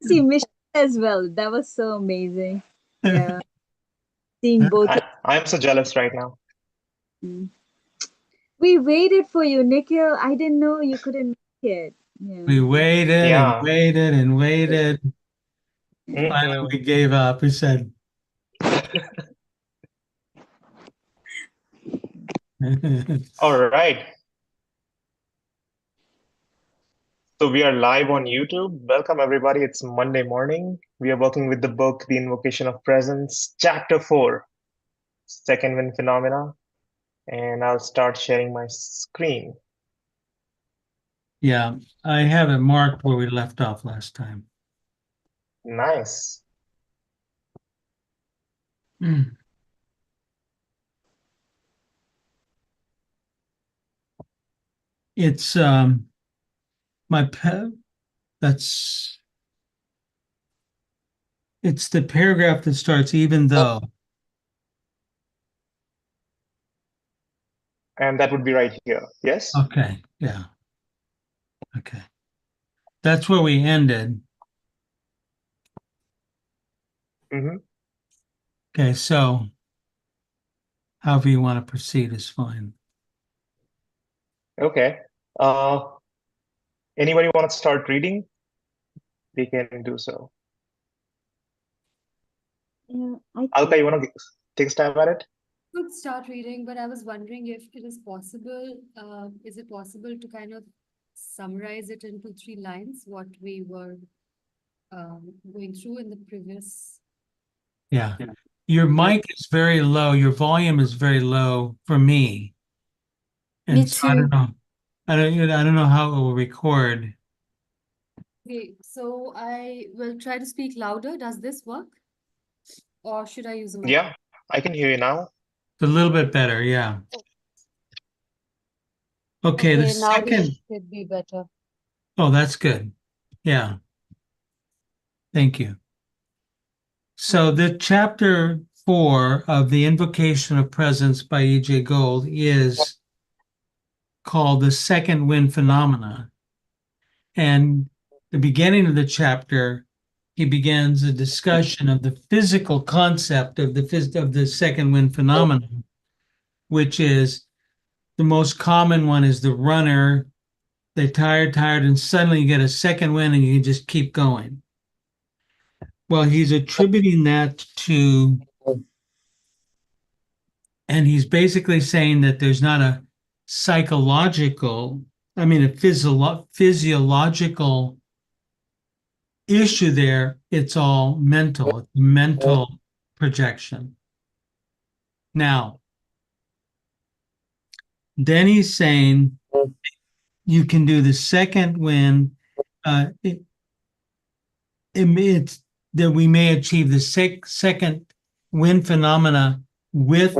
see Michelle as well. That was so amazing. Yeah, seeing both of I'm so jealous right now. you. We waited for you, Nikhil. I didn't know you couldn't make it. Yeah. We waited and Yeah. waited and waited. Finally, Hmm. we gave up. We said, All right. So we are live on YouTube. Welcome, everybody. It's Monday morning. We are working with the book, The Invocation of Presence, Chapter 4, Second Wind Phenomena. And I'll start sharing my screen. yeah, I have it marked where we left off last time. Nice. Mm. It's my pet. That's it's the paragraph that starts even though. And that would be right here. Yes? Okay, yeah, okay. That's where we ended. Hmm. Okay, so however you want to proceed is fine. Okay. Uh, Anybody want to start reading? We can do so. Yeah, I Alka, you want to take a stab at it? Could start reading, but I was wondering if it is it possible to kind of summarize it into 3 lines, what we were going through in the previous? Yeah. Your mic is very low. Your volume is very low for me. Me And so I don't too. know. I don't know how it will record. Okay, so I will try to speak louder. Does this work? Or should I use a mic? Yeah, I can hear you now. It's a little bit better, yeah. Okay, the Okay, now this second, should be better. oh, that's good. Yeah, thank you. So the chapter 4 of the Invocation of Presence by E.J. Gold is called the second wind phenomena. And the beginning of the chapter, he begins a discussion of the physical concept of the second wind phenomenon, which is the most common one is the runner. They tired, and suddenly you get a second wind and you can just keep going. Well, he's attributing that to, and he's basically saying that there's not a psychological, I mean, a physiological issue there. It's all mental, mental projection. Now, then he's saying you can do the second when it's that we may achieve the second wind phenomena with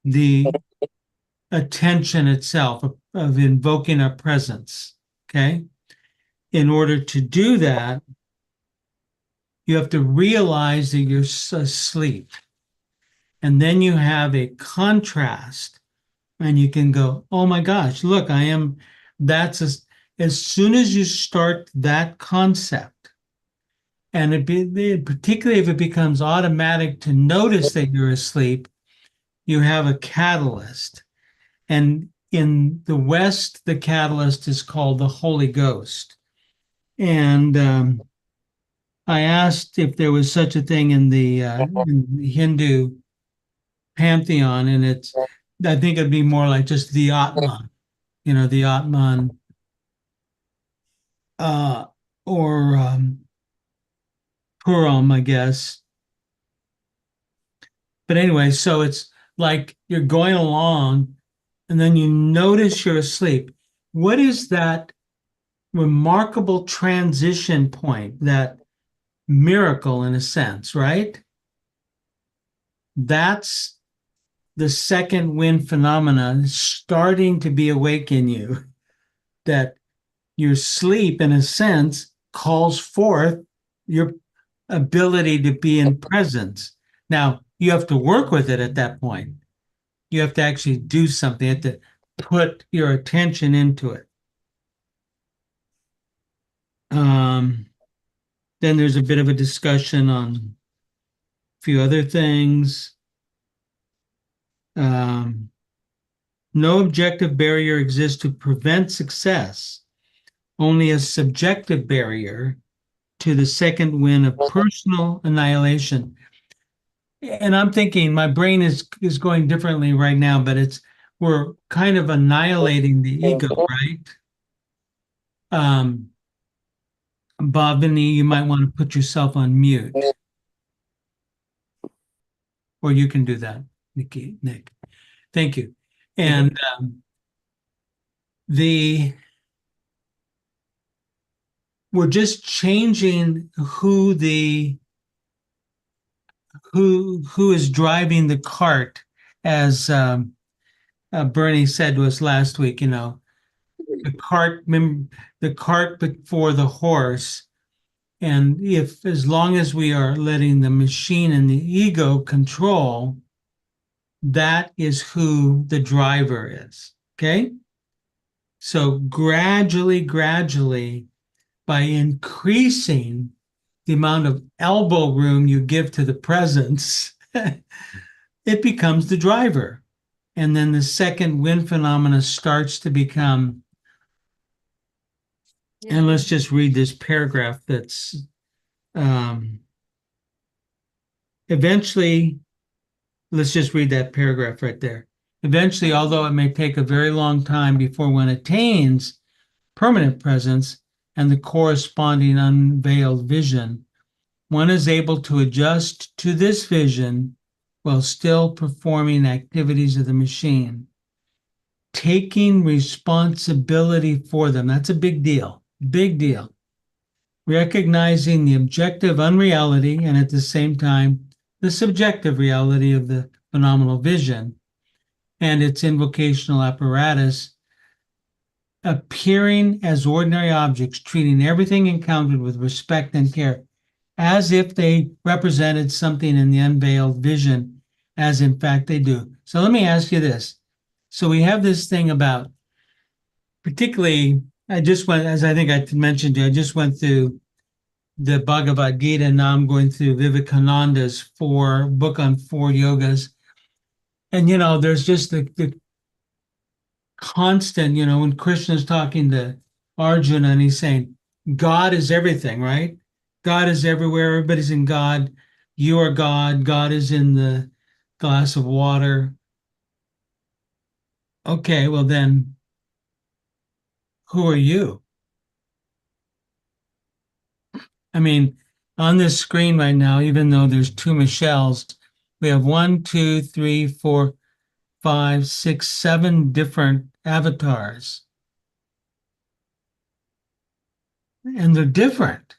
the attention itself of invoking a presence. Okay. In order to do that, you have to realize that you're asleep. And then you have a contrast, and you can go, oh my gosh, look, I am. That's as soon as you start that concept, and particularly if it becomes automatic to notice that you're asleep, you have a catalyst. And in the West, the catalyst is called the Holy Ghost. And I asked if there was such a thing in the Hindu pantheon, and I think it'd be more like just the Atman, the Atman, uh, or Puram, I guess. But anyway, so it's like you're going along and then you notice you're asleep. What is that remarkable transition point, that miracle in a sense, right? That's the second wind phenomena starting to be awake in you, that your sleep, in a sense, calls forth your ability to be in presence. Now, you have to work with it at that point. You have to actually do something. You have to put your attention into it. Um, Then there's a bit of a discussion on a few other things. No objective barrier exists to prevent success, only a subjective barrier to the second win of personal annihilation. And I'm thinking my brain is going differently right now, but we're kind of annihilating the ego, right? Bhavani, you might want to put yourself on mute, or you can do that, Nick. Thank you. And we're just changing who is driving the cart, as Bernie said to us last week. The cart before the horse. And if, as long as we are letting the machine and the ego control, that is who the driver is. Okay. So gradually, by increasing the amount of elbow room you give to the presence, it becomes the driver. And then the second wind phenomena starts to become, and let's just read this paragraph that's eventually, let's just read that paragraph right there. Eventually, although it may take a very long time before one attains permanent presence and the corresponding unveiled vision, one is able to adjust to this vision while still performing activities of the machine, taking responsibility for them. That's a big deal, recognizing the objective unreality and at the same time the subjective reality of the phenomenal vision and its invocational apparatus, appearing as ordinary objects, treating everything encountered with respect and care, as if they represented something in the unveiled vision, as in fact they do. So let me ask you this. So we have this thing about, particularly, I just went, as I think I mentioned to you, I just went through the Bhagavad Gita, and now I'm going through Vivekananda's book on 4 yogas. And, there's just the constant, when Krishna's talking to Arjuna and he's saying, God is everything, right? God is everywhere. Everybody's in God. You are God. God is in the glass of water. Okay, well then, who are you? I mean, on this screen right now, even though there's 2 Michelles, we have 1, 2, 3, 4, 5, 6, 7 different avatars. And they're different.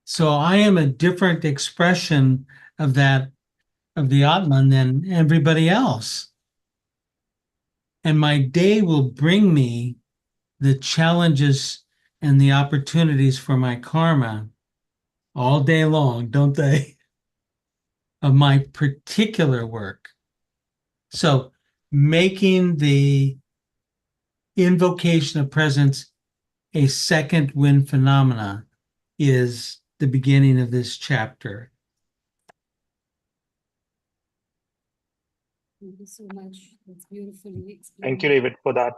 So I am a different expression of the Atman than everybody else. And my day will bring me the challenges and the opportunities for my karma all day long, don't they? Of my particular work. So making the invocation of presence a second wind phenomena is the beginning of this chapter. Thank you so much. That's beautifully explained. Thank you, David, for that.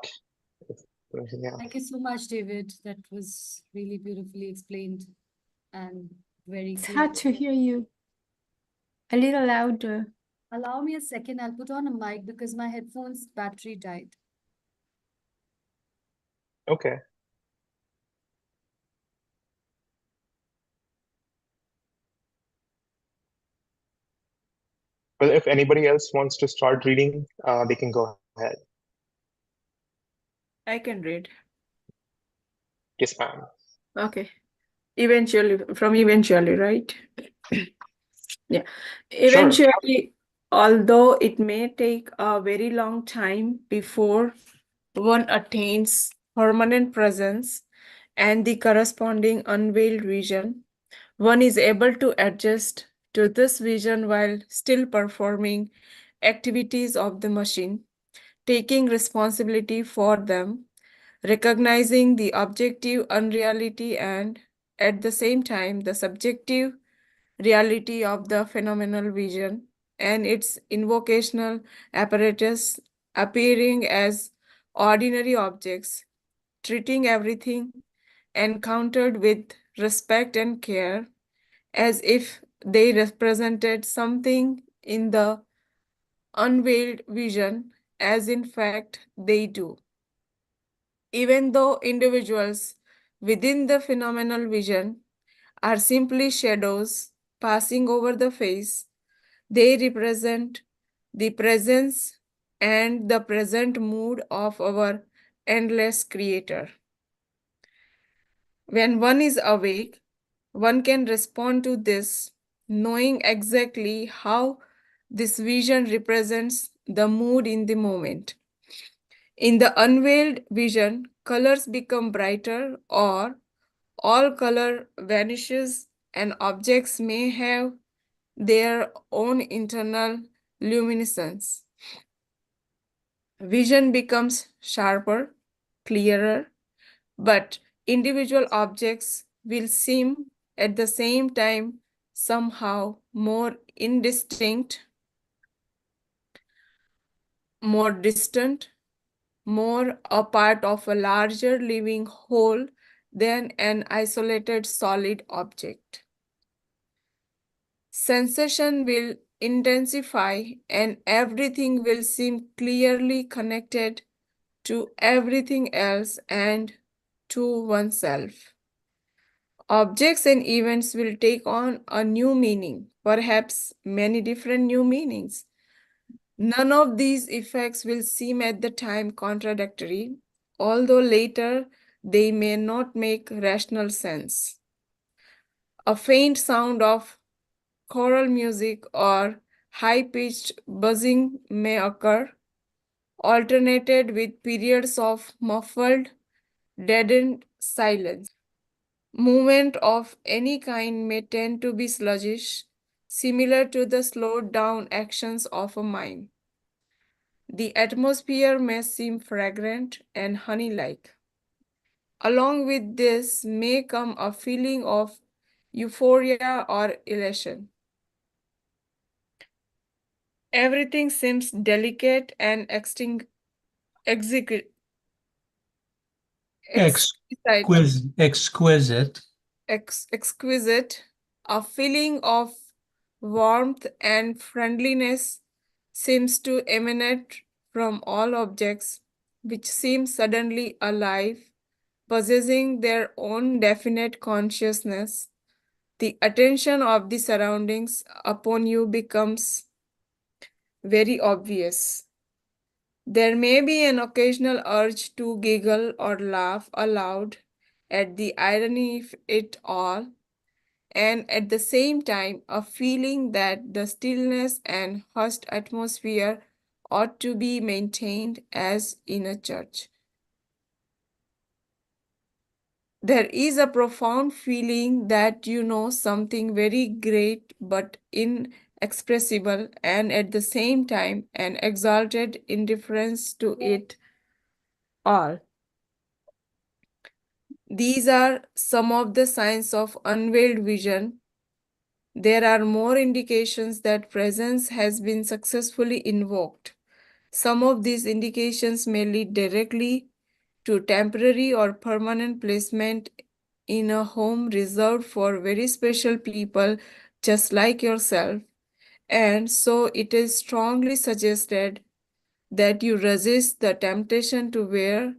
Yeah. Thank you so much, David. That was really beautifully explained and very It's clear. hard to hear you. A little louder. Allow me a second. I'll put on a mic because my headphones battery died. Okay. Well, if anybody else wants to start reading, they can go ahead. I can read. Yes, ma'am. Okay. Eventually, right? Yeah. Eventually, although it may take a very long time before one attains permanent presence and the corresponding unveiled vision, one is able to adjust to this vision while still performing activities of the machine, taking responsibility for them, recognizing the objective unreality and at the same time the subjective reality of the phenomenal vision and its invocational apparatus appearing as ordinary objects, treating everything encountered with respect and care as if they represented something in the unveiled vision, as in fact they do. Even though individuals within the phenomenal vision are simply shadows passing over the face, they represent the presence and the present mood of our endless Creator. When one is awake, one can respond to this, knowing exactly how this vision represents the mood in the moment. In the unveiled vision, colors become brighter or all color vanishes and objects may have their own internal luminescence. Vision becomes sharper, clearer, but individual objects will seem at the same time somehow more indistinct, more distant, more a part of a larger living whole than an isolated solid object. Sensation will intensify and everything will seem clearly connected to everything else and to oneself. Objects and events will take on a new meaning, perhaps many different new meanings. None of these effects will seem at the time contradictory, although later they may not make rational sense. A faint sound of choral music or high-pitched buzzing may occur, alternated with periods of muffled, deadened silence. Movement of any kind may tend to be sluggish, similar to the slowed down actions of a mind. The atmosphere may seem fragrant and honey-like. Along with this may come a feeling of euphoria or elation. Everything seems delicate and exquisite, Exquisite. exquisite. A feeling of warmth and friendliness seems to emanate from all objects, which seem suddenly alive, possessing their own definite consciousness. The attention of the surroundings upon you becomes very obvious. There may be an occasional urge to giggle or laugh aloud at the irony of it all, and at the same time, a feeling that the stillness and hushed atmosphere ought to be maintained as in a church. There is a profound feeling that you know something very great but inexpressible, and at the same time, an exalted indifference to it all. These are some of the signs of unveiled vision. There are more indications that presence has been successfully invoked. Some of these indications may lead directly to temporary or permanent placement in a home reserved for very special people just like yourself. And so it is strongly suggested that you resist the temptation to wear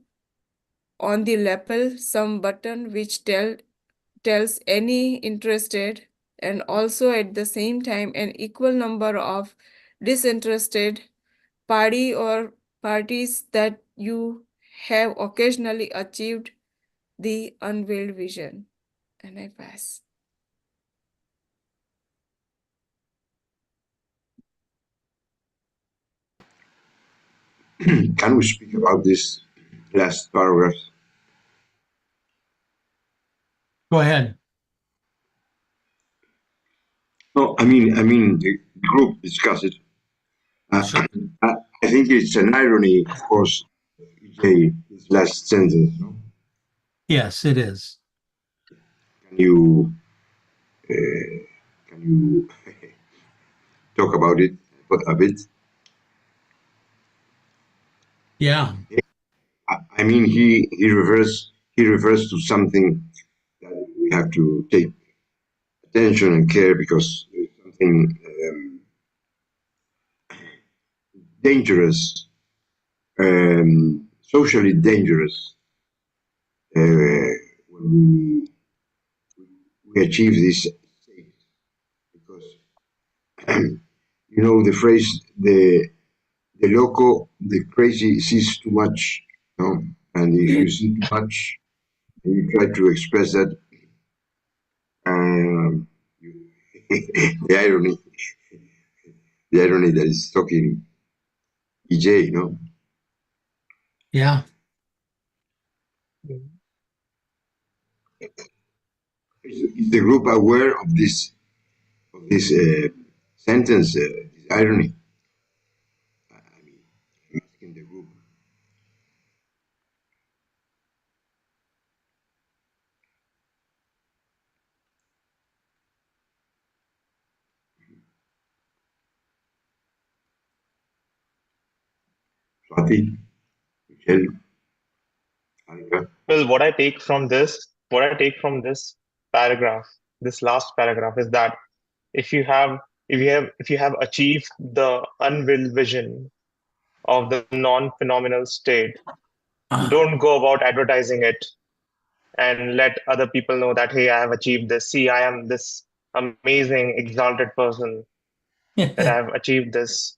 on the lapel some button which tells any interested and also at the same time an equal number of disinterested party or parties that you have occasionally achieved the unveiled vision. And I pass. Can we speak about this last paragraph? Go ahead. No, I mean the group discussed it. Sure. I think it's an irony, of course, Jay, this last sentence. No? Yes, it is. you can you talk about it a bit? Yeah. I mean, he refers to something that we have to take attention and care because it's something dangerous, socially dangerous when we achieve this state. Because you know the phrase the loco, the crazy sees too much, no? And if you see too much and you try to express that, um, the irony, the irony that is talking EJ, no? Yeah. Is the group aware of this sentence, this irony? I mean, I'm asking the group. Swati, Michelle, Annika. Well, what I take from this paragraph, this last paragraph, is that if you have if you have achieved the unwilled vision of the non-phenomenal state, don't go about advertising it and let other people know that, hey, I have achieved this. See, I am this amazing, exalted person that I have achieved this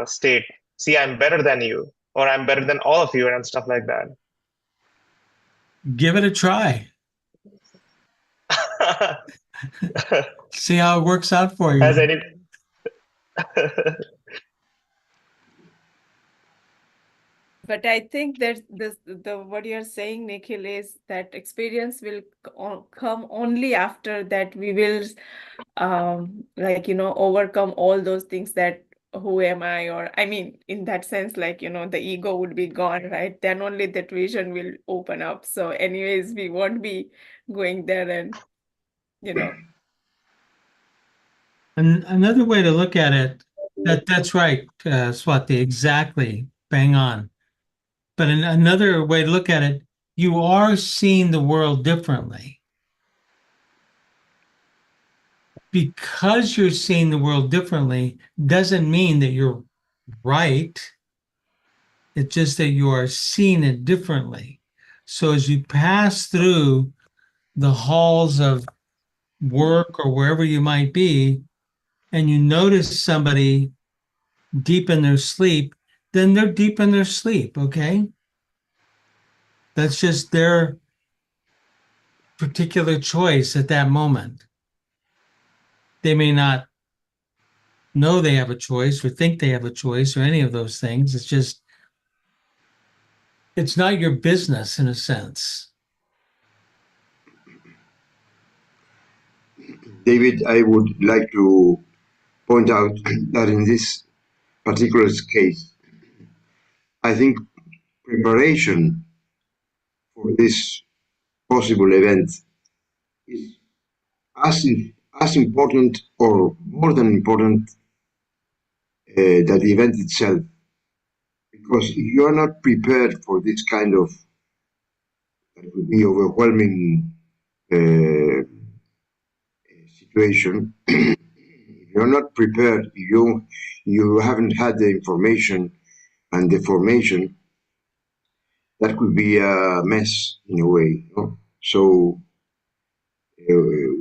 state. See, I'm better than you, or I'm better than all of you, and stuff like Give it a try. that. See how it works out for you. Has any But I think that the what you're saying, Nikhil, is that experience will come only after that we will like overcome all those things that who am I, or I mean in that sense, like the ego would be gone, right? Then only that vision will open up. So anyways, we won't be going there and And another way to look at it, that's right, Swati, exactly, bang on. But another way to look at it, you are seeing the world differently. Because you're seeing the world differently doesn't mean that you're right. It's just that you are seeing it differently. So as you pass through the halls of work or wherever you might be, and you notice somebody deep in their sleep, then they're deep in their sleep, okay? That's just their particular choice at that moment. They may not know they have a choice or think they have a choice or any of those things. It's just, it's not your business in a sense. David, I would like to point out that in this particular case, I think preparation for this possible event is as, as important or more than important than the event itself. Because if you are not prepared for this kind of, that would be overwhelming situation, if you're not prepared, if you haven't had the information and the formation, that could be a mess in a way. No? So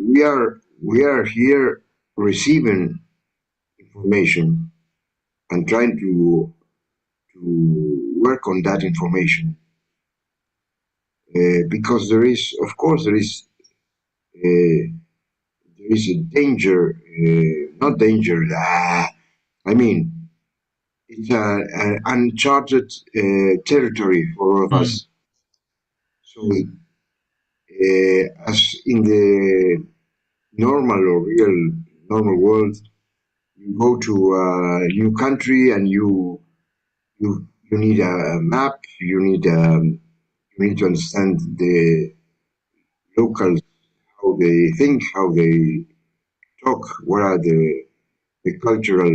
we are here receiving information and trying to work on that information because of course, there is a danger, not danger. I mean, it's an uncharted territory for all of us. So, as in the normal or real normal world, you go to a new country and you need a map. You need to understand the locals, how they think, how they talk, what are the cultural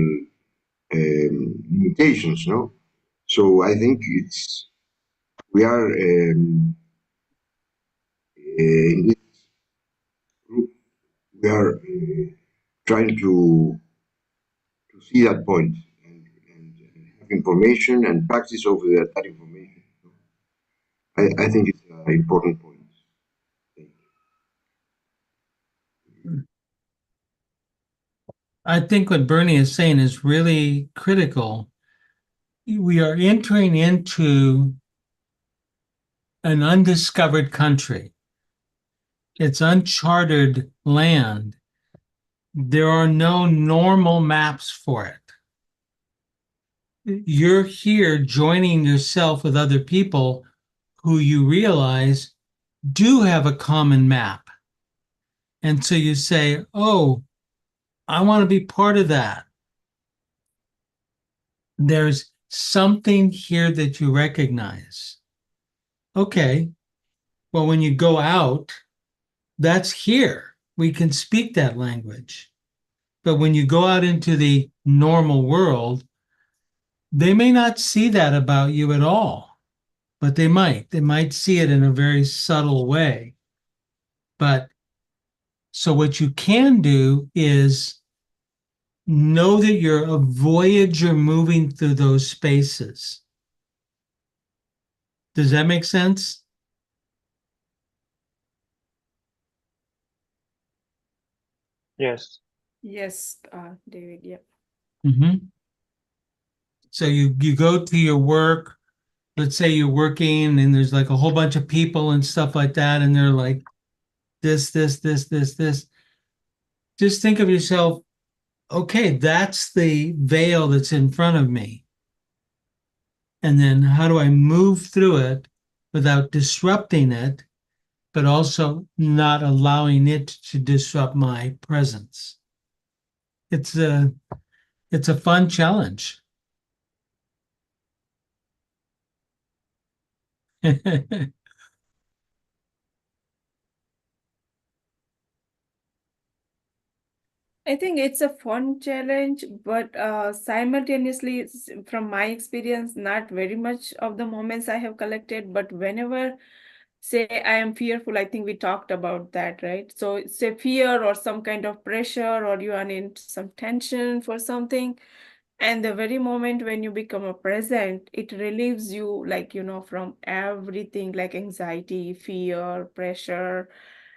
limitations, no? So I think we are in this group, we are trying to see that point and have information and practice over that information. I think it's an important point. I think what Bernie is saying is really critical. We are entering into an undiscovered country. It's uncharted land. There are no normal maps for it. You're here joining yourself with other people who you realize do have a common map. And so you say, oh, I want to be part of that. There's something here that you recognize. Okay, well, when you go out, that's here. We can speak that language. But when you go out into the normal world, they may not see that about you at all, but they might. They might see it in a very subtle way. But so what you can do is know that you're a voyager moving through those spaces. Does that make sense? Yes. Yes, David, yeah. Mm-hmm. So you go to your work. Let's say you're working and there's like a whole bunch of people and stuff like that, and they're like this. Just think of yourself, okay, that's the veil that's in front of me. And then how do I move through it without disrupting it, but also not allowing it to disrupt my presence? It's a fun challenge. I think it's a fun challenge, but simultaneously, from my experience, not very much of the moments I have collected, but whenever, say, I am fearful, I think we talked about that, right? So, say, fear or some kind of pressure, or you are in some tension for something. And the very moment when you become a present, it relieves you, like, from everything like anxiety, fear, pressure,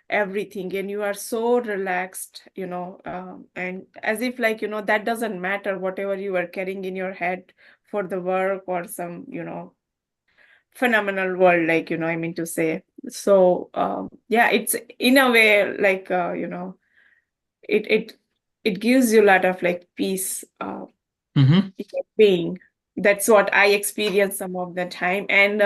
everything, and you are so relaxed, and as if, like, that doesn't matter, whatever you are carrying in your head for the work or some, phenomenal world, like, I mean to say. So yeah, it's in a way like, it gives you a lot of like peace, Mm-hmm. being. That's what I experienced some of the time, and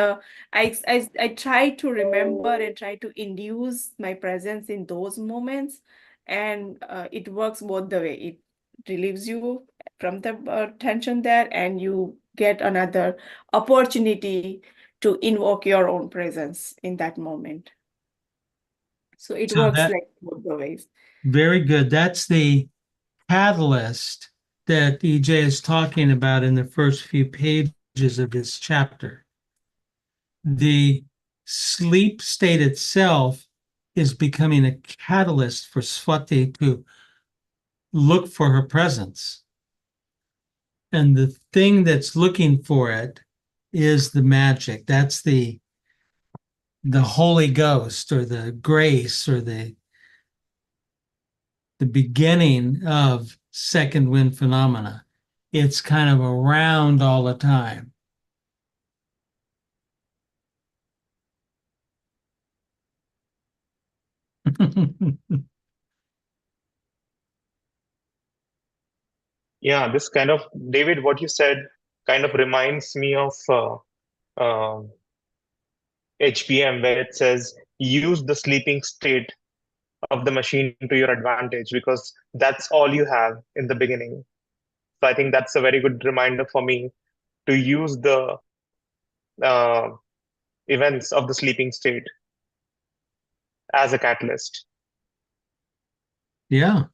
I try to remember and try to induce my presence in those moments, and it works both the way. It relieves you from the tension there, and you get another opportunity to invoke your own presence in that moment. So it So works that like both the ways. very good. That's the catalyst that EJ is talking about in the first few pages of this chapter. The sleep state itself is becoming a catalyst for Swati to look for her presence. And the thing that's looking for it is the magic. That's the Holy Ghost or the grace or the beginning of second wind phenomena. It's kind of around all the time. Yeah, this kind of, David, what you said kind of reminds me of HPM, where it says use the sleeping state of the machine to your advantage because that's all you have in the beginning. So I think that's a very good reminder for me to use the uh, events of the sleeping state as a catalyst. Yeah.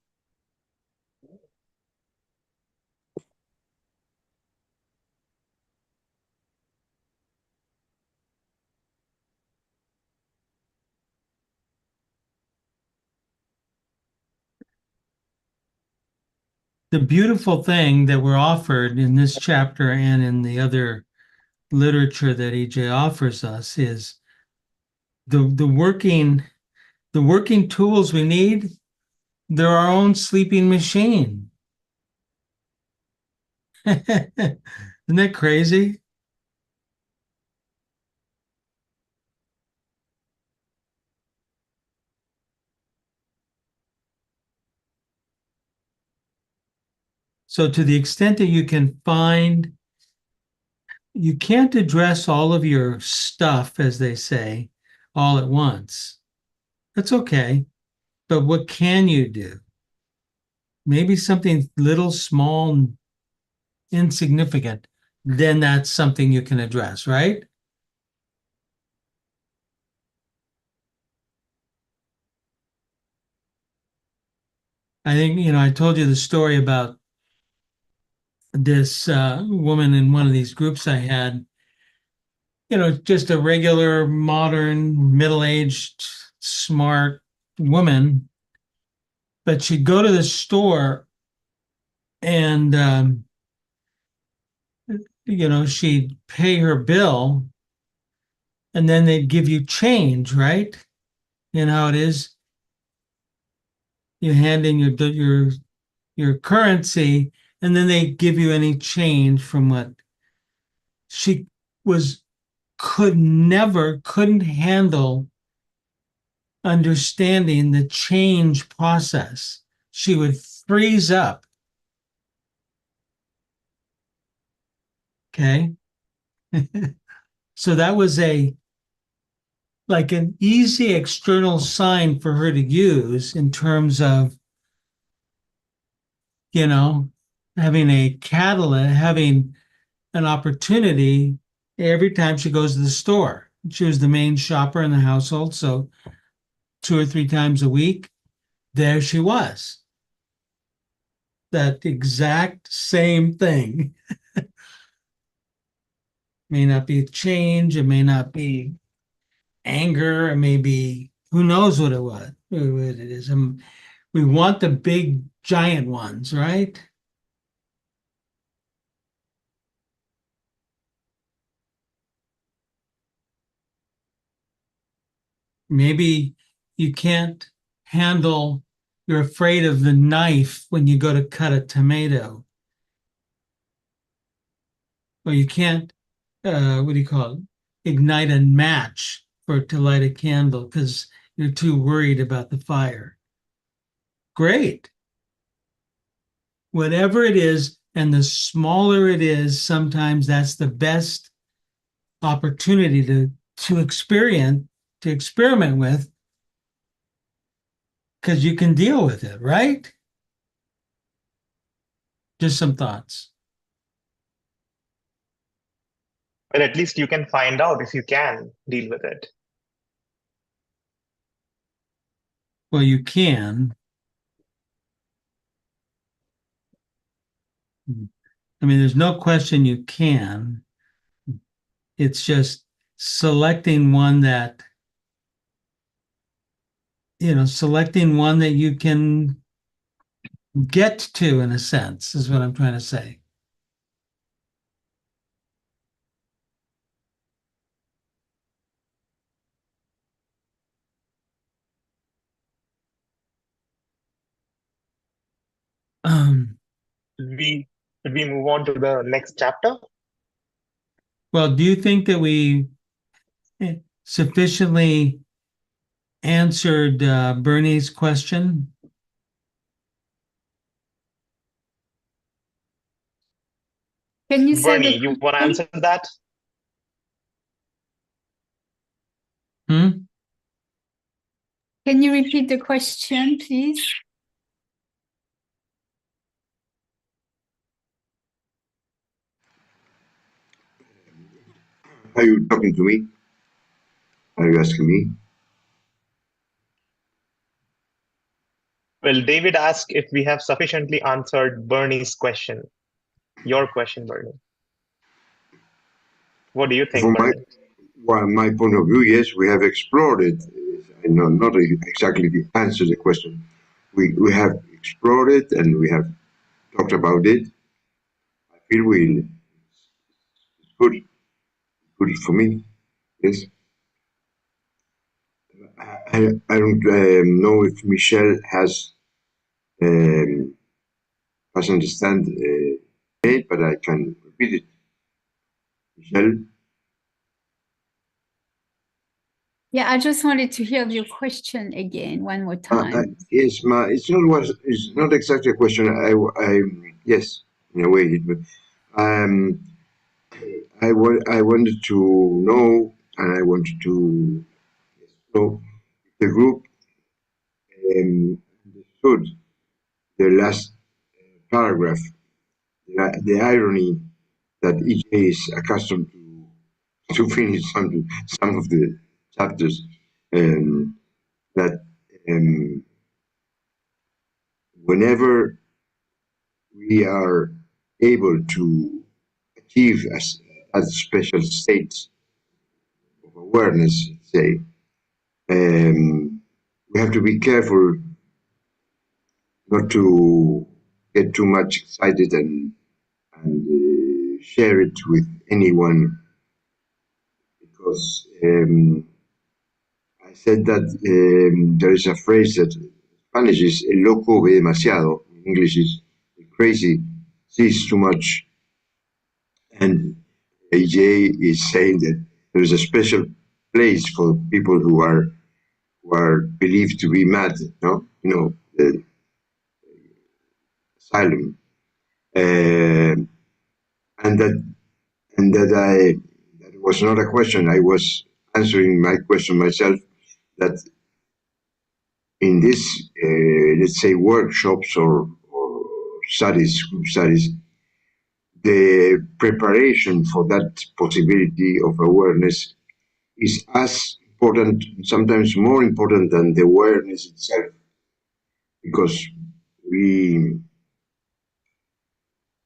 The beautiful thing that we're offered in this chapter and in the other literature that EJ offers us is the working tools we need. They're our own sleeping machine. Isn't that crazy? So to the extent that you can find, you can't address all of your stuff, as they say, all at once. That's okay. But what can you do? Maybe something little, small, insignificant, then that's something you can address, right? I think, I told you the story about this woman in one of these groups I had, just a regular, modern, middle-aged, smart woman, but she'd go to the store and, she'd pay her bill and then they'd give you change, right? You know how it is. You hand in your currency, and then they give you any change from what she was couldn't handle understanding the change process. She would freeze up. Okay. So that was like an easy external sign for her to use in terms of, having a catalyst, having an opportunity every time she goes to the store. She was the main shopper in the household, so 2 or 3 times a week, there she was. That exact same thing. May not be change, it may not be anger, it may be who knows what it is. We want the big giant ones, right? Maybe you can't handle, you're afraid of the knife when you go to cut a tomato. Or you can't, what do you call it? Ignite a match to light a candle because you're too worried about the fire. Great. Whatever it is, and the smaller it is, sometimes that's the best opportunity to experiment with, because you can deal with it, right? Just some thoughts. But at least you can find out if you can deal with it. Well, you can. I mean, there's no question you can. It's just selecting one that, selecting one that you can get to, in a sense, is what I'm trying to say. Um, Should we move on to the next chapter? well, do you think that we sufficiently answered Bernie's question? Can you say Bernie, the you want to question? answer that? Hmm? Can you repeat the question, please? Are you talking to me? Are you asking me? Well, David asked if we have sufficiently answered Bernie's question. Your question, Bernie. What do you think, From Bernie? my point of view, yes, we have explored it. I know not exactly the answer to the question. We have explored it and we have talked about it. I feel it's good for me. Yes. I don't know if Michelle um, has understand it, but I can repeat it. Michelle, Yeah, I just wanted to hear your question again one more time. yes, it's not exactly a question. Yes, in a way, but um, I wanted to know, and I wanted to know the group understood the last paragraph, the irony that EJ is accustomed to finish some of the chapters, that whenever we are able to achieve a special state of awareness, say, we have to be careful not to get too much excited and share it with anyone, because I said that there is a phrase that in Spanish is el loco ve demasiado. In English is crazy sees too much. And AJ is saying that there is a special place for people who are believed to be mad, no? The asylum. And that was not a question. I was answering my question myself, that in this, let's say, workshops or studies, group studies, the preparation for that possibility of awareness is as important, sometimes more important than the awareness itself, because we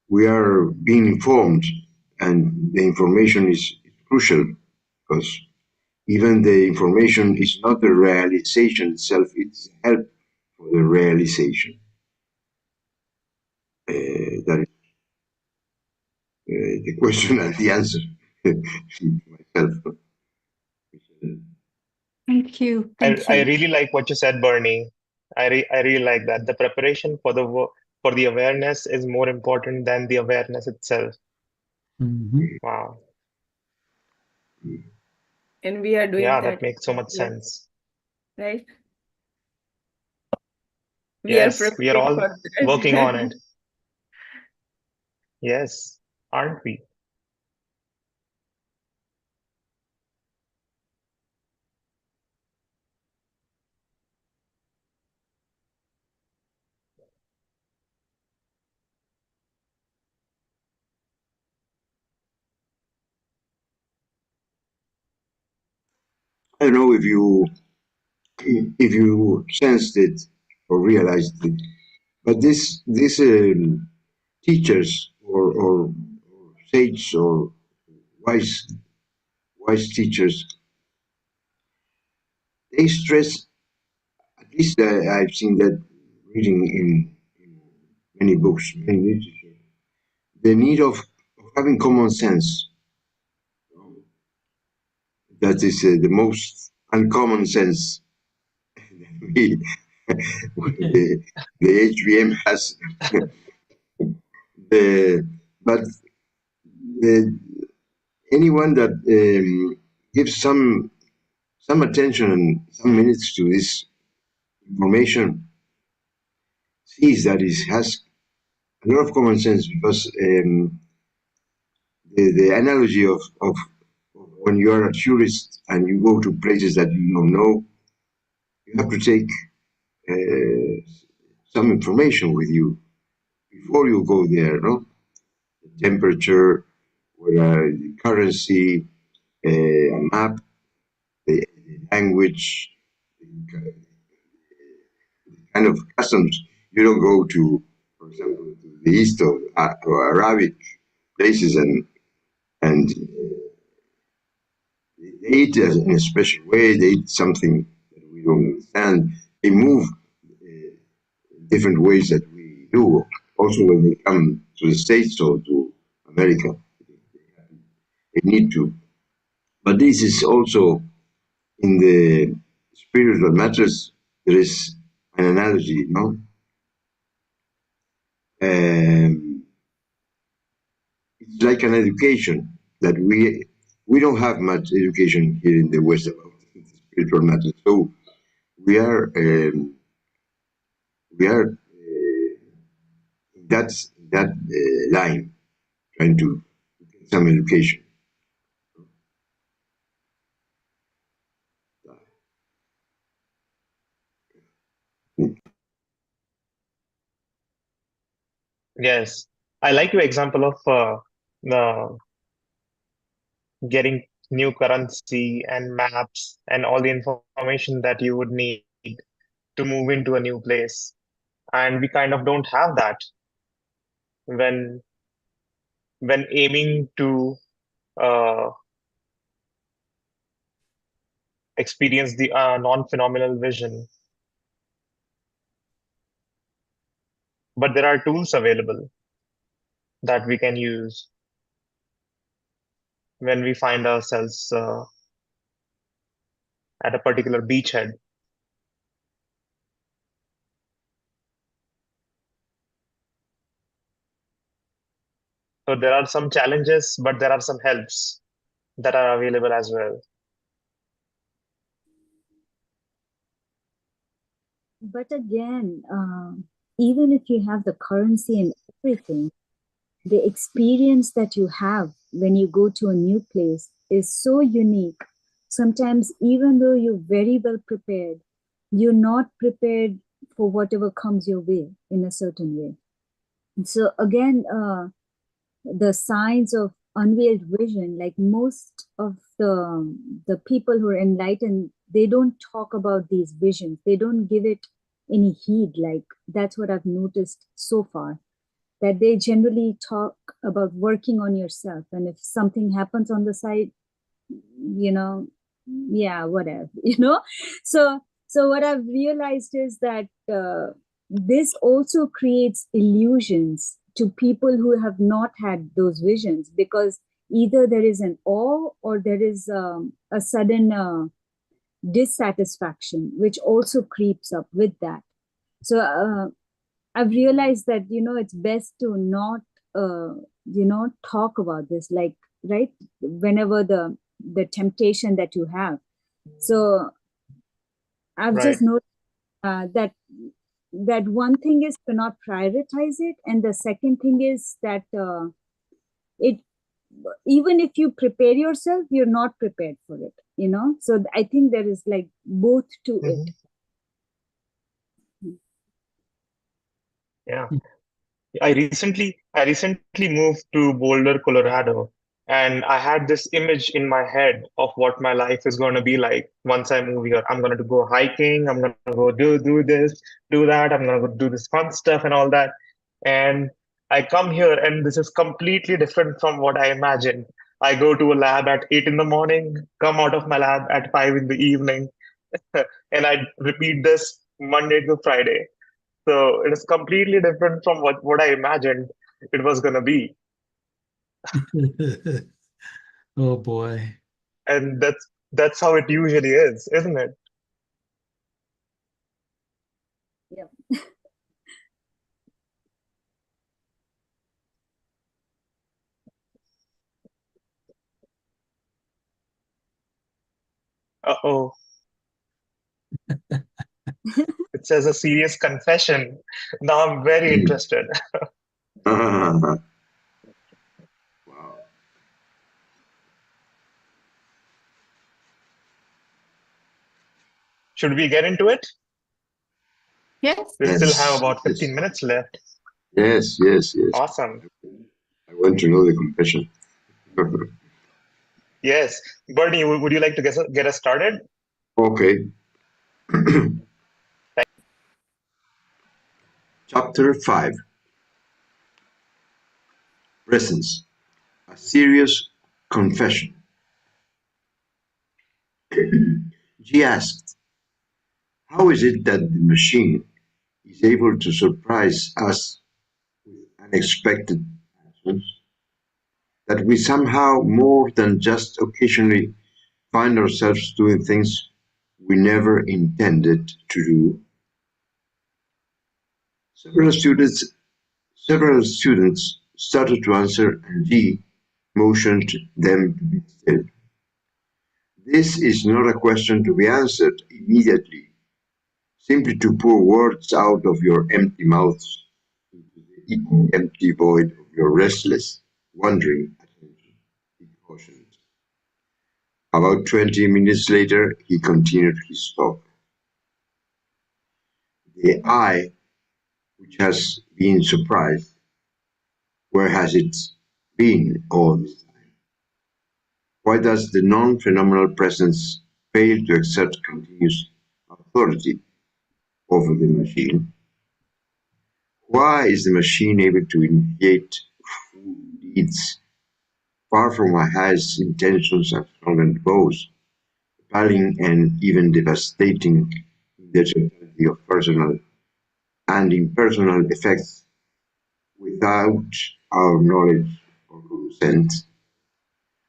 we are being informed, and the information is crucial, because even the information is not the realization itself; it's help for the realization. That is the question and the answer to myself. Thank you. I Thank you. really like what you said, Bernie. I really like that. The preparation for for the awareness is more important than the awareness itself. Mhm. Wow. And we are doing Yeah, that that makes so much exactly, sense. right? We are Yes, we are preparing all for working on that. it. Yes, aren't we? I don't know if you sensed it or realized it, but this teachers or sages or wise wise teachers, they stress, at least I've seen that reading in many books, many literature, the need of having common sense. That is the most uncommon sense we, the HBM has. But the, anyone that gives some attention and some minutes to this information sees that it has a lot of common sense, because the analogy of when you are a tourist and you go to places that you don't know, you have to take some information with you before you go there, no? The temperature, the currency, a map, the language, the kind of customs. You don't go to, for example, to the east of or Arabic places and they eat in a special way. They eat something that we don't understand. They move different ways that we do. Also, when they come to the States or to America, they need to. But this is also in the spiritual matters. There is an analogy, no? It's like an education that we don't have much education here in the West about spiritual matters. So we are that line trying to get some education. Yes, I like your example of the getting new currency and maps and all the information that you would need to move into a new place. And we kind of don't have that when aiming to uh, experience the non-phenomenal vision. But there are tools available that we can use when we find ourselves at a particular beachhead. So there are some challenges, but there are some helps that are available as well. But again, even if you have the currency and everything, the experience that you have when you go to a new place is so unique. Sometimes, even though you're very well prepared, you're not prepared for whatever comes your way in a certain way. So again, the signs of unveiled vision, like most of the people who are enlightened, they don't talk about these visions. They don't give it any heed. Like that's what I've noticed so far, that they generally talk about working on yourself. And if something happens on the side, you know, yeah, whatever, So what I've realized is that this also creates illusions to people who have not had those visions, because either there is an awe or there is a sudden dissatisfaction, which also creeps up with that. So I've realized that, it's best to not, talk about this, like, right? Whenever the temptation that you have. So I've Right. just noticed that one thing is to not prioritize it. And the second thing is that it, even if you prepare yourself, you're not prepared for it, So I think there is like both to Mhm. it. Yeah. I recently moved to Boulder, Colorado, and I had this image in my head of what my life is going to be like once I move here. I'm going to go hiking, I'm going to go do this, do that, I'm going to go do this fun stuff and all that. And I come here and this is completely different from what I imagined. I go to a lab at 8 in the morning, come out of my lab at 5 in the evening, and I repeat this Monday to Friday. So it is completely different from what I imagined it was gonna be. Oh boy. And that's how it usually is, isn't it? Yeah. Uh-oh. It says a serious confession. Now I'm very interested. Wow. Should we get into it? Yes. We still have Yes, about yes, 15 minutes left. yes. Awesome. I want to know the confession. Yes. Bernie, would you like to get us started? Okay. Chapter 5. Presence. A serious confession. G asked, "How is it that the machine is able to surprise us with unexpected answers? That we somehow, more than just occasionally, find ourselves doing things we never intended to do?" Several students started to answer, and G motioned them to be still. This is not a question to be answered immediately, simply to pour words out of your empty mouths into the equally empty void of your restless, wandering attention, he cautioned. About 20 minutes later, he continued his talk. The I, which has been surprised, where has it been all this time? Why does the non-phenomenal presence fail to exert continuous authority over the machine? Why is the machine able to initiate full deeds far from my highest intentions and strongest goals, appalling and even devastating in their totality of personal and impersonal effects without our knowledge or consent?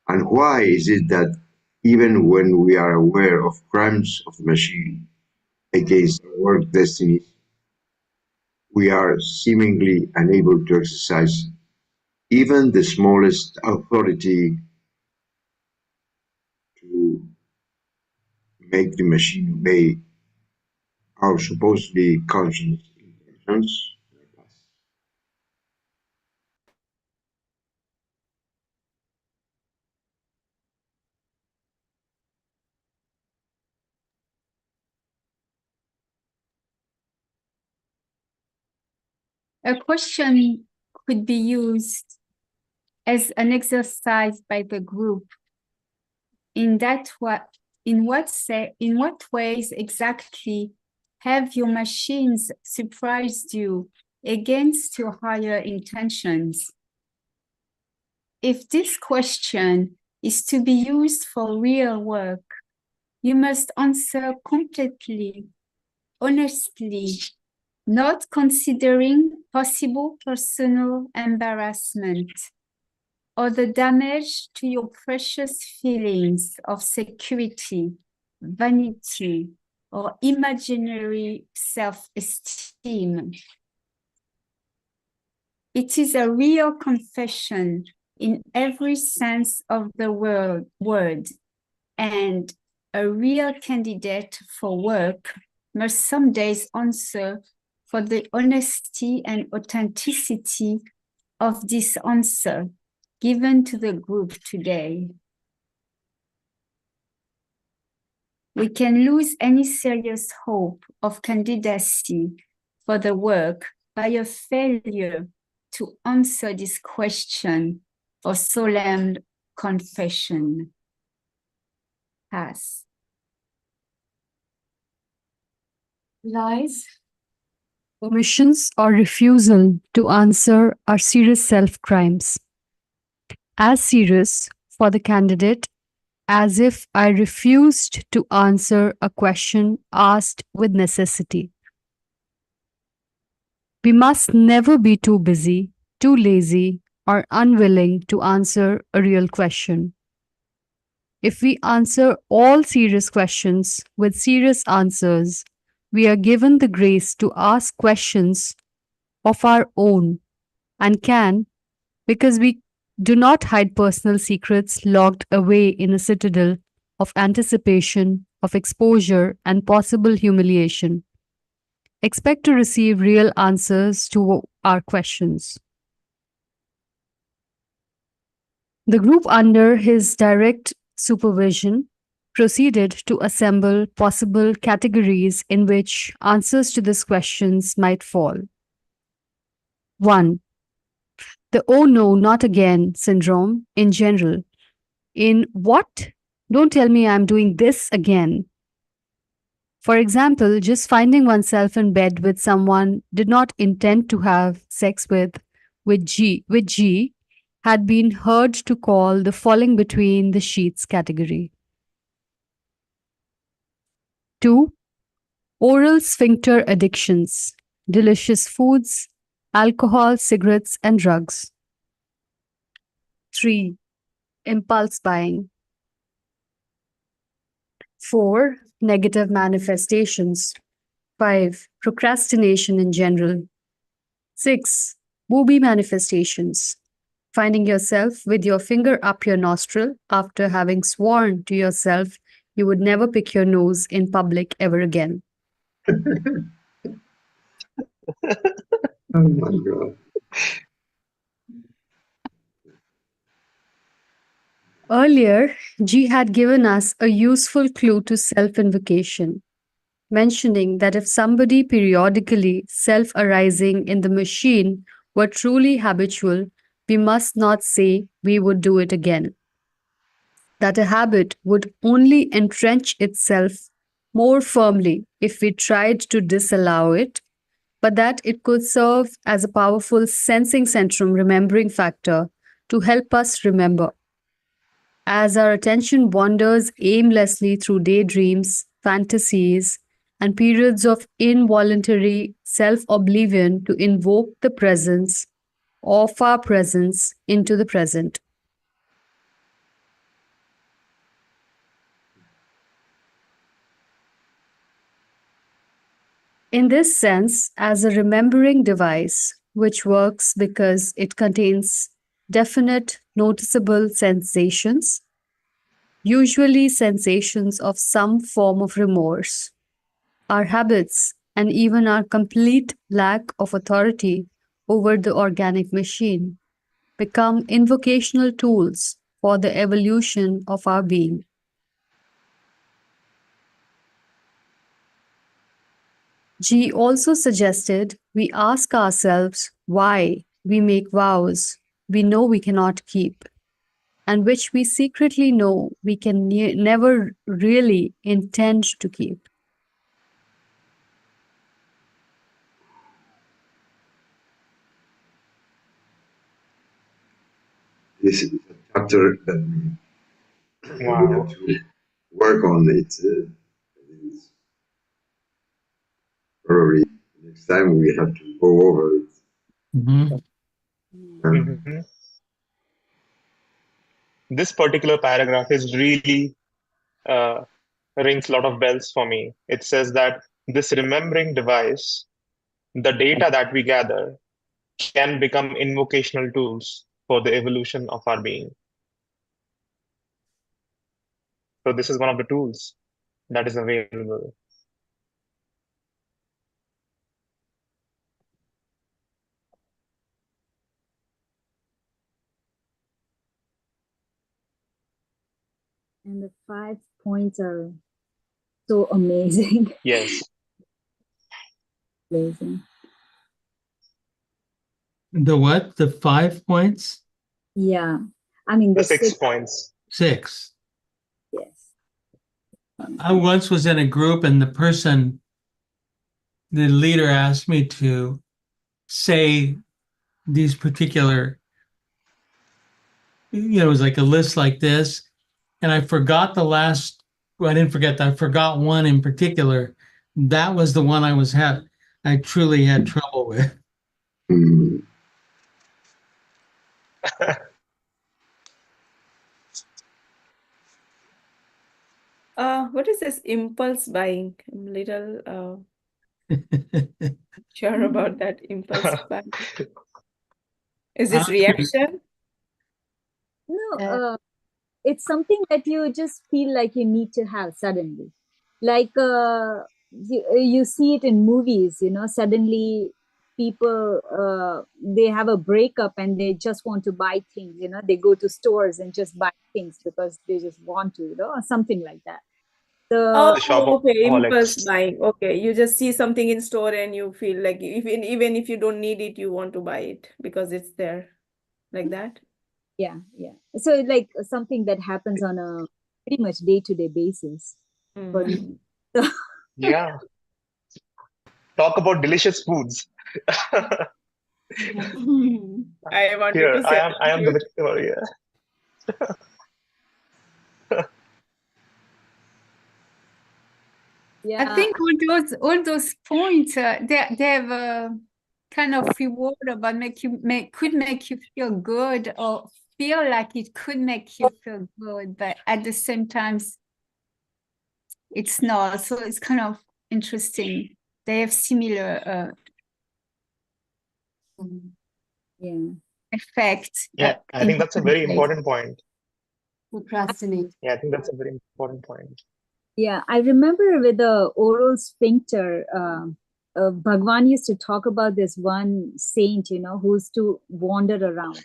And why is it that even when we are aware of crimes of the machine against our work destinies, we are seemingly unable to exercise even the smallest authority to make the machine obey our supposedly conscious intentions? A question could be used as an exercise by the group in what ways exactly have your machines surprised you against your higher intentions? If this question is to be used for real work, you must answer completely, honestly, not considering possible personal embarrassment or the damage to your precious feelings of security, vanity, or imaginary self-esteem. It is a real confession in every sense of the word, and a real candidate for work must some days answer for the honesty and authenticity of this answer given to the group today. We can lose any serious hope of candidacy for the work by a failure to answer this question or solemn confession. Pass. Lies, omissions, or refusal to answer are serious self-crimes. As serious for the candidate as if I refused to answer a question asked with necessity. We must never be too busy, too lazy, or unwilling to answer a real question. If we answer all serious questions with serious answers, we are given the grace to ask questions of our own and can, because we do not hide personal secrets locked away in a citadel of anticipation, of exposure, and possible humiliation, expect to receive real answers to our questions. The group, under his direct supervision, proceeded to assemble possible categories in which answers to these questions might fall. 1. The "oh no, not again" syndrome in general. In what? Don't tell me I'm doing this again. For example, just finding oneself in bed with someone did not intend to have sex with G had been heard to call the falling between the sheets category. 2. Oral sphincter addictions, delicious foods, alcohol, cigarettes, and drugs. 3. Impulse buying. 4. Negative manifestations. 5. Procrastination in general. 6. Booby manifestations. Finding yourself with your finger up your nostril after having sworn to yourself you would never pick your nose in public ever again. Oh my God. Earlier, G had given us a useful clue to self invocation, mentioning that if somebody periodically self arising in the machine were truly habitual, we must not say we would do it again. That a habit would only entrench itself more firmly if we tried to disallow it, but that it could serve as a powerful sensing centrum remembering factor to help us remember. As our attention wanders aimlessly through daydreams, fantasies, and periods of involuntary self oblivion to invoke the presence of our presence into the present. In this sense, as a remembering device, which works because it contains definite, noticeable sensations, usually sensations of some form of remorse, our habits, and even our complete lack of authority over the organic machine become invocational tools for the evolution of our being. G also suggested we ask ourselves why we make vows we know we cannot keep, and which we secretly know we can never really intend to keep. This is a chapter that we have Wow. to work on it. It's probably next time we have to go over it. Mhm. Mhm. This particular paragraph is really uh, rings a lot of bells for me. It says that this remembering device, the data that we gather, can become invocational tools for the evolution of our being. So this is one of the tools that is available. And the 5 points are so amazing. Yes. Amazing. The what? The 5 points? Yeah. I mean, The the 6 six, points. 6. yes. I once was in a group and the leader asked me to say these particular, it was like a list like this. And I forgot I didn't forget that. I forgot one in particular. That was the one I truly had trouble with. Mm. What is this impulse buying? I'm a little sure about that impulse buying. Is this reaction? No, Uh, it's something that you just feel like you need to have suddenly. Like you see it in movies, suddenly people they have a breakup and they just want to buy things, they go to stores and just buy things because they just want to, or something like that. Oh, So The okay, impulse shopaholics. buying. Okay, you just see something in store and you feel like even if you don't need it, you want to buy it because it's there, like that. yeah, so like something that happens on a pretty much day-to-day basis for me. Mm. So Yeah. Talk about delicious foods. I wanted Here, to say I thank am the you. Victoria. Yeah. I think all those points they have a kind of reward about could make you feel good or feel like it could make you feel good, but at the same time it's not. So it's kind of interesting. They have similar Yeah. effects. Yeah, I In think that's a different very ways. important point. Procrastinate. Yeah, I think that's a very important point. Yeah, I remember with the oral sphincter, Bhagwan used to talk about this one saint, who used to wander around.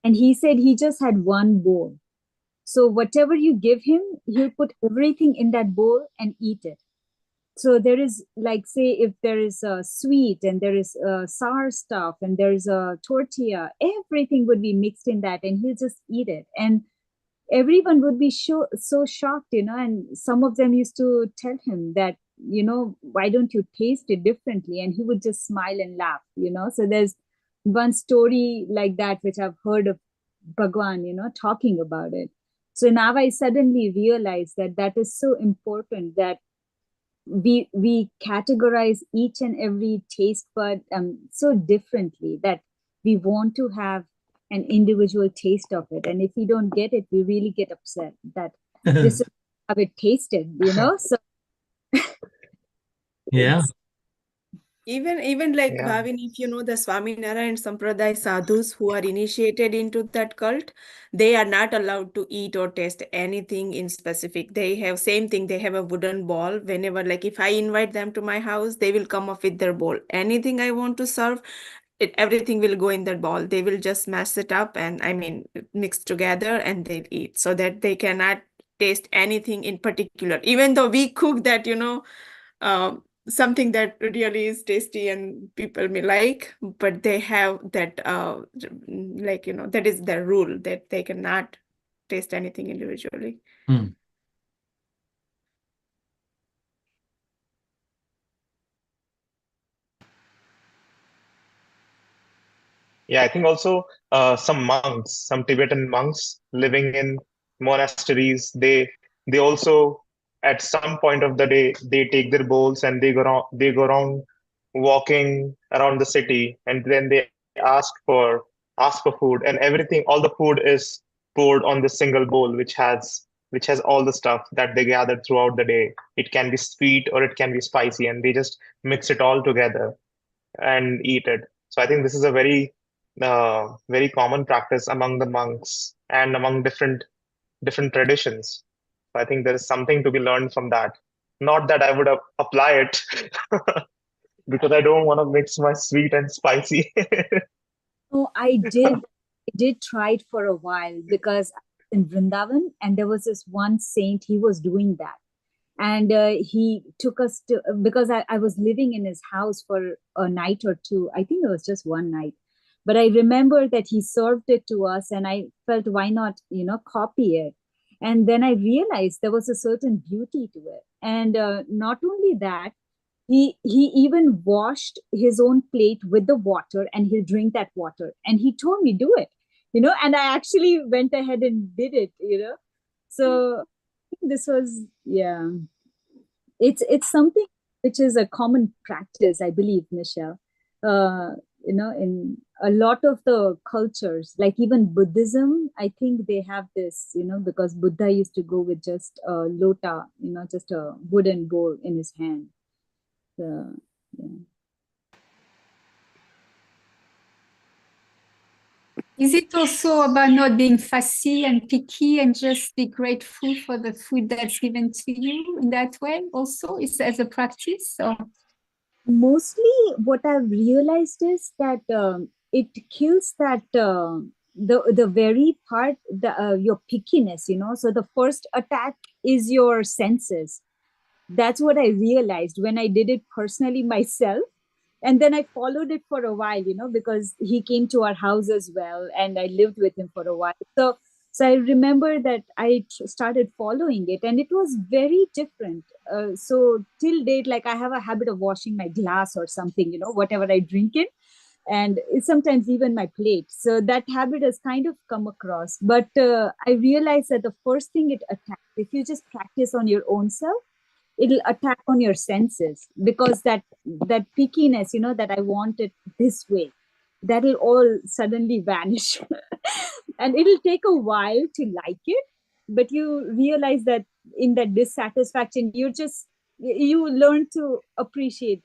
And he said he just had one bowl. So whatever you give him, he'll put everything in that bowl and eat it. So there is, like, say, if there is a sweet and there is sour stuff and there's a tortilla, everything would be mixed in that and he'll just eat it. And everyone would be so shocked, and some of them used to tell him that, why don't you taste it differently? And he would just smile and laugh. So there's one story like that which I've heard of Bhagwan, talking about it. So now I suddenly realize that that is so important, that we categorize each and every taste bud so differently, that we want to have an individual taste of it, and if we don't get it, we really get upset that this is how it tasted. So Yeah. it's, Even like Yeah. Bhavin, if you know the Swaminarayan Sampradaya sadhus who are initiated into that cult, they are not allowed to eat or taste anything in specific. They have same thing. They have a wooden ball. Whenever, like, if I invite them to my house, they will come up with their bowl. Anything I want to serve, everything will go in that ball. They will just mash it up and mix together and they'll eat, so that they cannot taste anything in particular. Even though we cook that, something that really is tasty and people may like, but they have that that is their rule, that they cannot taste anything individually. Hmm. Yeah, I think also some Tibetan monks living in monasteries, they also at some point of the day they take their bowls and they go around walking around the city, and then they ask for food, and everything, all the food is poured on this single bowl which has all the stuff that they gathered throughout the day. It can be sweet or it can be spicy, and they just mix it all together and eat it. So I think this is a very common practice among the monks and among different traditions. So I think there is something to be learned from that. Not that I would apply it because I don't want to mix my sweet and spicy. no, I did try it for a while, because I was in Vrindavan and there was this one saint, he was doing that. And he took us to, because I was living in his house for a night or two. I think it was just one night, but I remember that he served it to us and I felt, why not, copy it? And then I realized there was a certain beauty to it. And not only that, he even washed his own plate with the water and he'll drink that water, and he told me, do it, and I actually went ahead and did it. So this was, yeah, it's something which is a common practice, I believe, Michelle. In a lot of the cultures, like even Buddhism, I think they have this, because Buddha used to go with just a lota, just a wooden bowl in his hand. So, yeah. Is it also about not being fussy and picky and just be grateful for the food that's given to you in that way also? Is as a practice? Or? Mostly what I've realized is that it kills that the very part, your pickiness, so the first attack is your senses. That's what I realized when I did it personally myself. And then I followed it for a while, because he came to our house as well and I lived with him for a while. So So I remember that I started following it, and it was very different. So till date, like I have a habit of washing my glass or something, whatever I drink in, and sometimes even my plate. So that habit has kind of come across. But I realized that the first thing it attacks, if you just practice on your own self, it'll attack on your senses, because that pickiness, that I want it this way, that'll all suddenly vanish. And it'll take a while to like it, but you realize that in that dissatisfaction, you learn to appreciate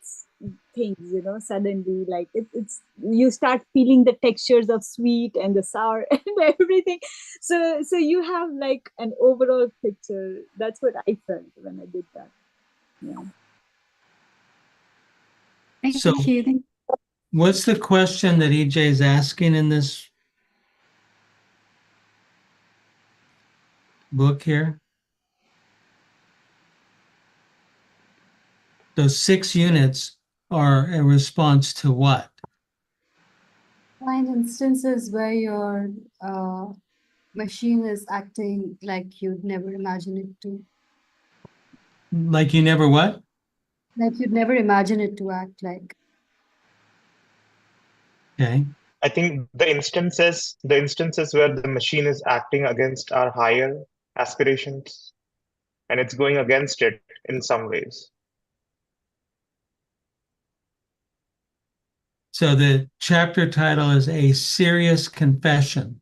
things, suddenly, like it's you start feeling the textures of sweet and the sour and everything. So you have like an overall picture. That's what I felt when I did that. Yeah. Thank So you. what's the question that EJ is asking in this book here? Those 6 units are a response to what? Find instances where your machine is acting like you'd never imagine it to. Like you never what? Like you'd never imagine it to act like. Okay. I think the instances where the machine is acting against our higher aspirations, and it's going against it in some ways. So the chapter title is A Serious Confession.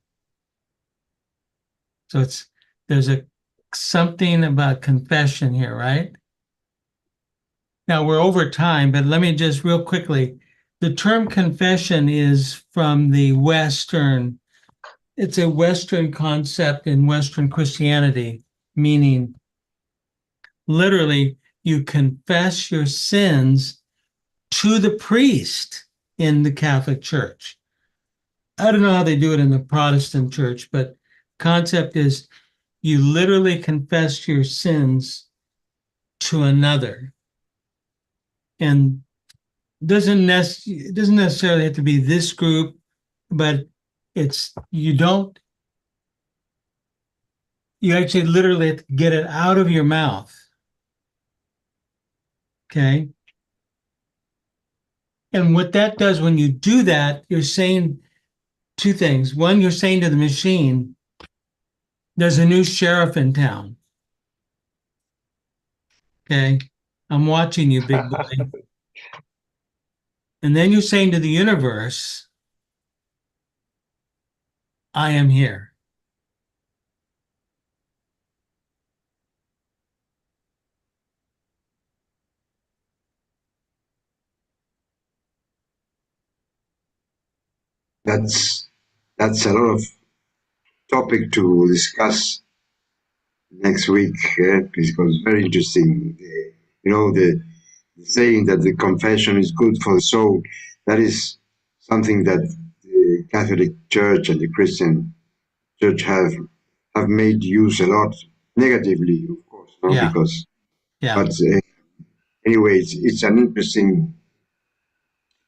So there's something about confession here, right? Now we're over time, but let me just real quickly. The term confession is from the Western. It's a Western concept in Western Christianity, meaning literally you confess your sins to the priest in the Catholic Church. I don't know how they do it in the Protestant church, but concept is you literally confess your sins to another. And it doesn't necessarily have to be this group, but you actually literally have to get it out of your mouth. Okay. And what that does when you do that, you're saying 2 things. One, you're saying to the machine, there's a new sheriff in town. Okay. I'm watching you, big boy. And then you're saying to the universe, I am here. That's a lot of topic to discuss next week, because very interesting. The saying that the confession is good for the soul, that is something that the Catholic Church and the Christian Church have made use a lot negatively, of course, no? Yeah. Because, Yeah. but anyway, it's an interesting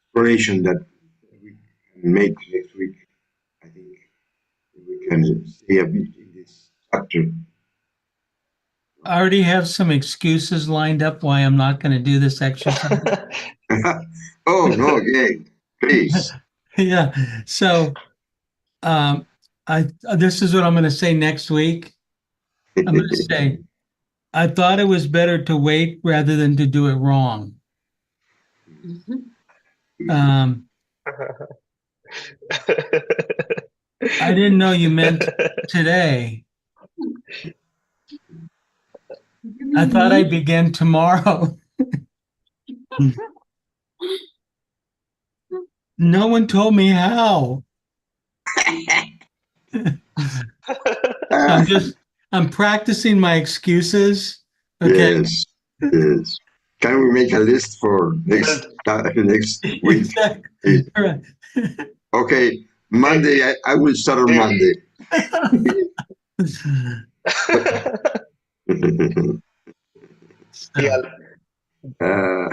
exploration that we can make next week. I think we can stay a bit in this chapter. I already have some excuses lined up why I'm not going to do this exercise. Oh, no, again, please. Yeah. So this is what I'm going to say next week. I'm going to say, I thought it was better to wait rather than to do it wrong. Um, I didn't know you meant today. I thought I'd begin tomorrow. No one told me how. So I'm practicing my excuses. Okay. Yes, yes. Can we make a list for next week? Exactly. Right. Okay, Monday. I will start on Monday. Yeah, uh,